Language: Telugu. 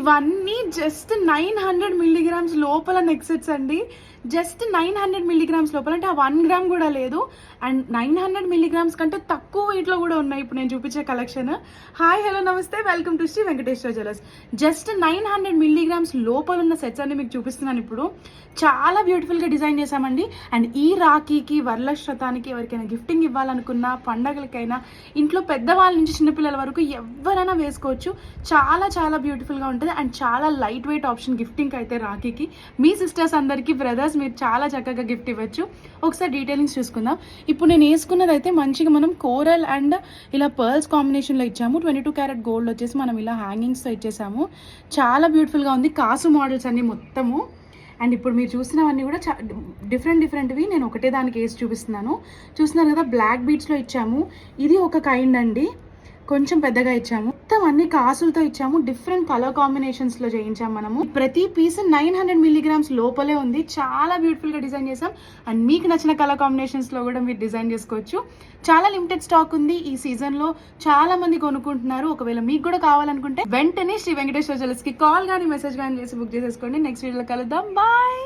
ఇవన్నీ జస్ట్ 900 మిల్లీగ్రామ్స్ లోపల నెక్ సెట్స్ అండి. జస్ట్ 900 మిల్లీగ్రామ్స్ లోపల, అంటే ఆ 1 గ్రామ్ కూడా లేదు. అండ్ 900 మిల్లీగ్రామ్స్ కంటే తక్కువ వెయిట్లో కూడా ఉన్నాయి ఇప్పుడు నేను చూపించే కలెక్షన్. హాయ్ హలో నమస్తే, welcome to Sri Venkateswara jewellers. Just 900 milligrams లోపల ఉన్న సెట్స్ అన్ని మీకు చూపిస్తున్నాను ఇప్పుడు. చాలా బ్యూటిఫుల్గా డిజైన్ చేశామండి. అండ్ ఈ రాఖీకి, వరలక్ష్రతానికి, ఎవరికైనా గిఫ్టింగ్ ఇవ్వాలనుకున్నా, పండగలకైనా, ఇంట్లో పెద్దవాళ్ళ నుంచి చిన్నపిల్లల వరకు ఎవరైనా వేసుకోవచ్చు. చాలా చాలా బ్యూటిఫుల్గా ఉంటుంది. అండ్ చాలా లైట్ వెయిట్ ఆప్షన్ గిఫ్టింగ్ అయితే రాఖీకి. మీ సిస్టర్స్ అందరికీ, బ్రదర్స్ మీరు చాలా చక్కగా గిఫ్ట్ ఇవ్వచ్చు. ఒకసారి డీటెయిలింగ్స్ చూసుకుందాం. ఇప్పుడు నేను వేసుకున్నది అయితే మంచిగా మనం కోరల్ అండ్ ఇలా పర్ల్స్ కాంబినేషన్లో ఇచ్చాము. 22 క్యారెట్ గోల్డ్ వచ్చేసి మనం ఇలా హ్యాంగింగ్స్తో ఇచ్చేసాము. చాలా బ్యూటిఫుల్గా ఉంది. కాసు మోడల్స్ అన్ని మొత్తము. అండ్ ఇప్పుడు మీరు చూసినవన్నీ కూడా డిఫరెంట్వి నేను ఒకటే దానికి వేసి చూపిస్తున్నాను. చూస్తున్నారు కదా, బ్లాక్ బీడ్స్లో ఇచ్చాము. ఇది ఒక కైండ్ అండి, కొంచెం పెద్దగా ఇచ్చాము. మొత్తం అన్ని కాసులతో ఇచ్చాము. డిఫరెంట్ కలర్ కాంబినేషన్స్ లో చేయించాము మనము. ప్రతి పీస్ 900 మిల్లీగ్రామ్స్ లోపలే ఉంది. చాలా బ్యూటిఫుల్ గా డిజైన్ చేసాం. అండ్ మీకు నచ్చిన కలర్ కాంబినేషన్స్ లో కూడా మీరు డిజైన్ చేసుకోవచ్చు. చాలా లిమిటెడ్ స్టాక్ ఉంది. ఈ సీజన్ లో చాలా మంది కొనుక్కుంటున్నారు. ఒకవేళ మీకు కూడా కావాలనుకుంటే వెంటనే శ్రీ వెంకటేశ్వర జ్యువెలర్స్ కి కాల్ కానీ మెసేజ్ కానీ చేసి బుక్ చేసేసుకోండి. నెక్స్ట్ వీడియోలో కలుద్దాం. బాయ్.